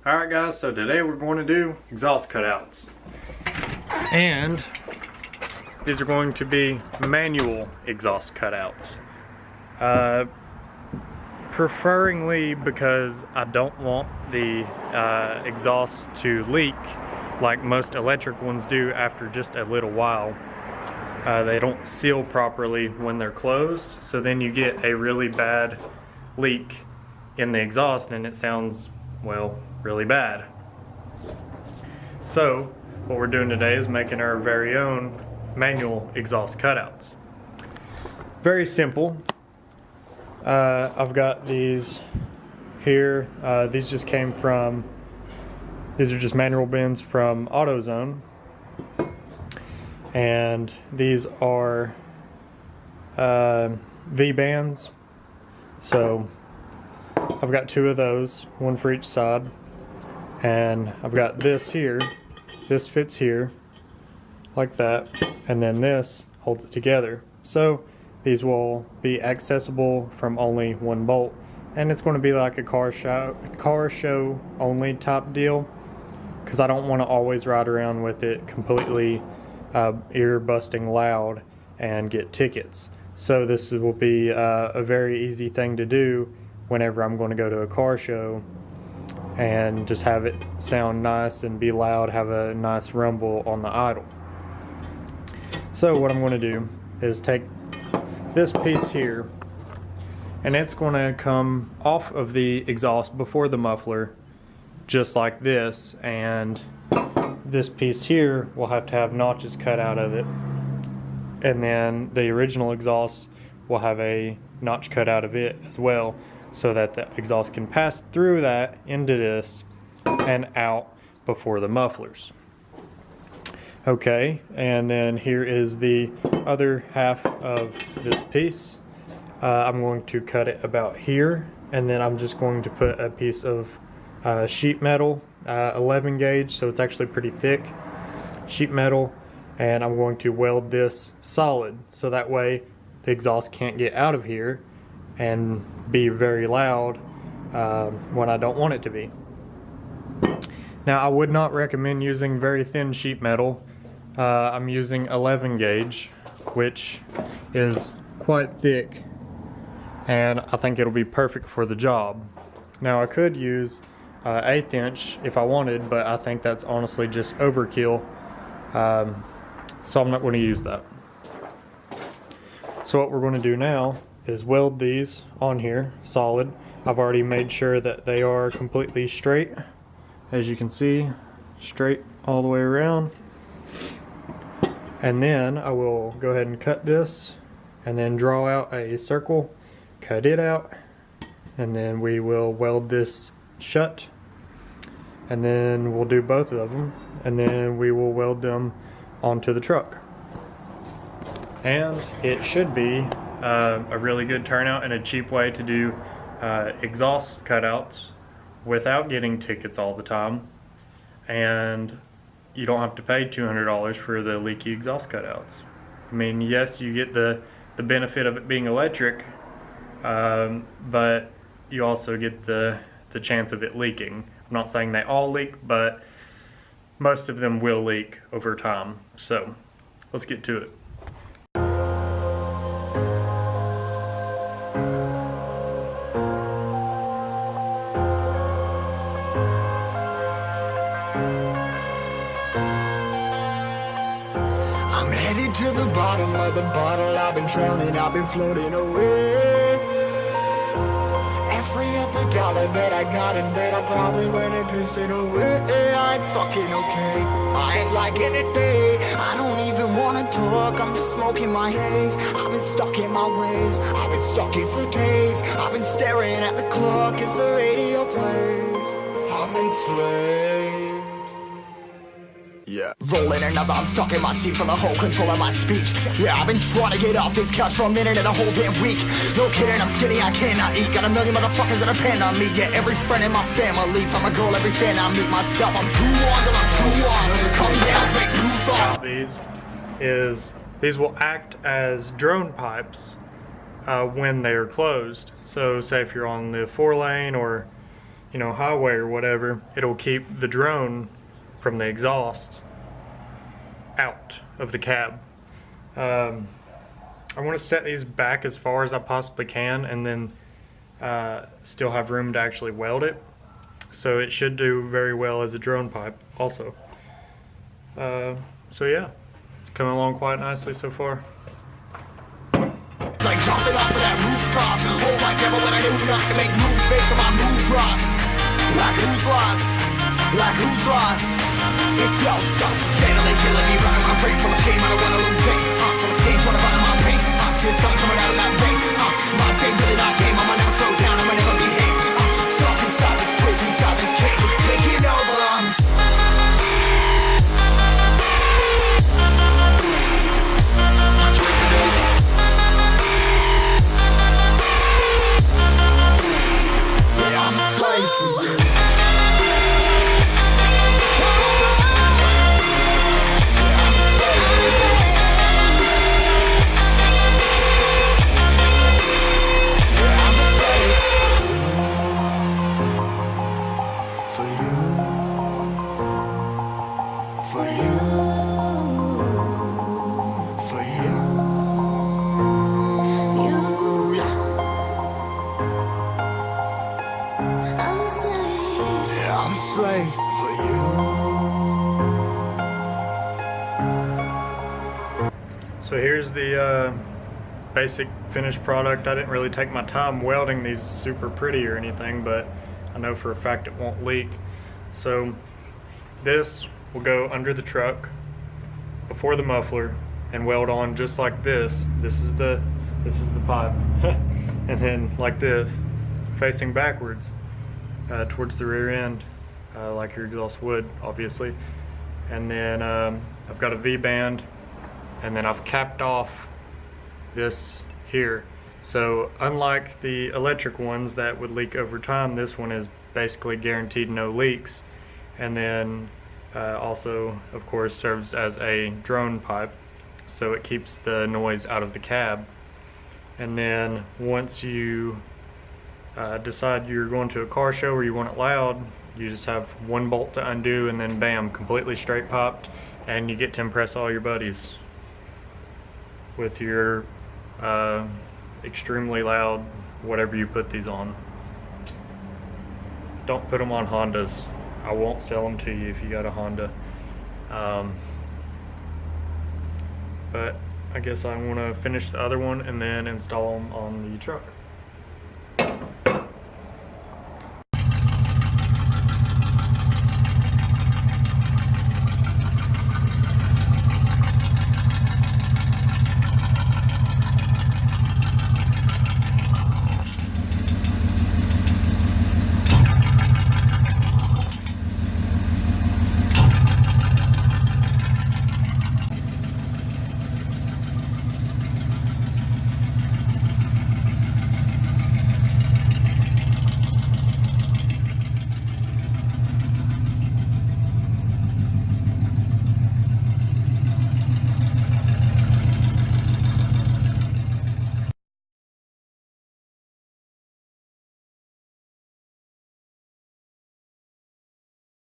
Alright guys, so today we're going to do exhaust cutouts. And these are going to be manual exhaust cutouts. Preferringly because I don't want the exhaust to leak like most electric ones do after just a little while. They don't seal properly when they're closed, so then you get a really bad leak in the exhaust and it sounds, well, really bad. So what we're doing today is making our very own manual exhaust cutouts. Very simple. I've got these here. These just came from, these are just manual bends from AutoZone. And these are V-bands. So I've got two of those, one for each side. And I've got this here. This fits here like that. And then this holds it together. So these will be accessible from only one bolt. And it's going to be like a car show only type deal, because I don't want to always ride around with it completely ear busting loud and get tickets. So this will be a very easy thing to do whenever I'm going to go to a car show and just have it sound nice and be loud, have a nice rumble on the idle. So what I'm going to do is take this piece here, and it's going to come off of the exhaust before the muffler just like this, and this piece here will have to have notches cut out of it, and then the original exhaust will have a notch cut out of it as well, so that the exhaust can pass through that into this and out before the mufflers. Okay, and then here is the other half of this piece. I'm going to cut it about here, and then I'm just going to put a piece of sheet metal, 11 gauge, so it's actually pretty thick sheet metal, and I'm going to weld this solid so that way the exhaust can't get out of here and be very loud when I don't want it to be. Now I would not recommend using very thin sheet metal. I'm using 11 gauge, which is quite thick, and I think it'll be perfect for the job. Now I could use 1/8 inch if I wanted, but I think that's honestly just overkill, so I'm not going to use that. So what we're going to do now is weld these on here solid. I've already made sure that they are completely straight, as you can see, straight all the way around. And then I will go ahead and cut this and then draw out a circle, cut it out, and then we will weld this shut, and then we'll do both of them, and then we will weld them onto the truck. And it should be a really good turnout and a cheap way to do exhaust cutouts without getting tickets all the time, and you don't have to pay $200 for the leaky exhaust cutouts. I mean, yes, you get the benefit of it being electric, but you also get the chance of it leaking. I'm not saying they all leak, but most of them will leak over time. So let's get to it. I'm headed to the bottom of the bottle. I've been drowning, I've been floating away. Every other dollar that I got in bed, I probably went and pissed it away. I ain't fucking okay, I ain't liking it, babe. I don't even wanna talk, I'm just smoking my haze. I've been stuck in my ways, I've been stuck here for days. I've been staring at the clock as the radio plays. I'm enslaved. Yeah. Rolling another, I'm stuck in my seat from the whole control of my speech. Yeah, I've been trying to get off this couch for a minute and a whole damn week. No kidding, I'm skinny, I cannot eat. Got a million motherfuckers that depend on me. Yeah, every friend in my family, from a girl, every fan I meet myself. I'm too on till I'm too off. Come down, make new thoughts. These will act as drone pipes when they are closed. So say if you're on the 4 lane or you know, highway or whatever, it'll keep the drone from the exhaust out of the cab. I want to set these back as far as I possibly can, and then still have room to actually weld it. So it should do very well as a drone pipe also. So yeah, it's coming along quite nicely so far. Like jumping off of that rooftop. Oh my devil, when I knew not to make moves based on my mood drops. Like who's lost? Like who's lost? It's yo, steadily killing me, running my brain full of shame. I don't wanna lose it. Full of stage, trying to find my pain. See the sun coming out of that rain. My day really not tame. I'ma never slow down. I'ma never behave. Stuck inside this prison, inside this cage, it's taking over. I'm a slave for you. So here's the basic finished product. I didn't really take my time welding these super pretty or anything, but I know for a fact it won't leak. So this will go under the truck before the muffler and weld on just like this. This is the pipe. And then like this, facing backwards towards the rear end, like your exhaust would, obviously. And then I've got a V-band, and then I've capped off this here. So unlike the electric ones that would leak over time, this one is basically guaranteed no leaks. And then also, of course, serves as a drone pipe, so it keeps the noise out of the cab. And then once you decide you're going to a car show or you want it loud, you just have one bolt to undo, and then bam, completely straight popped, and you get to impress all your buddies with your extremely loud whatever you put these on. Don't put them on Hondas. I won't sell them to you if you got a Honda. But I guess I want to finish the other one and then install them on the truck.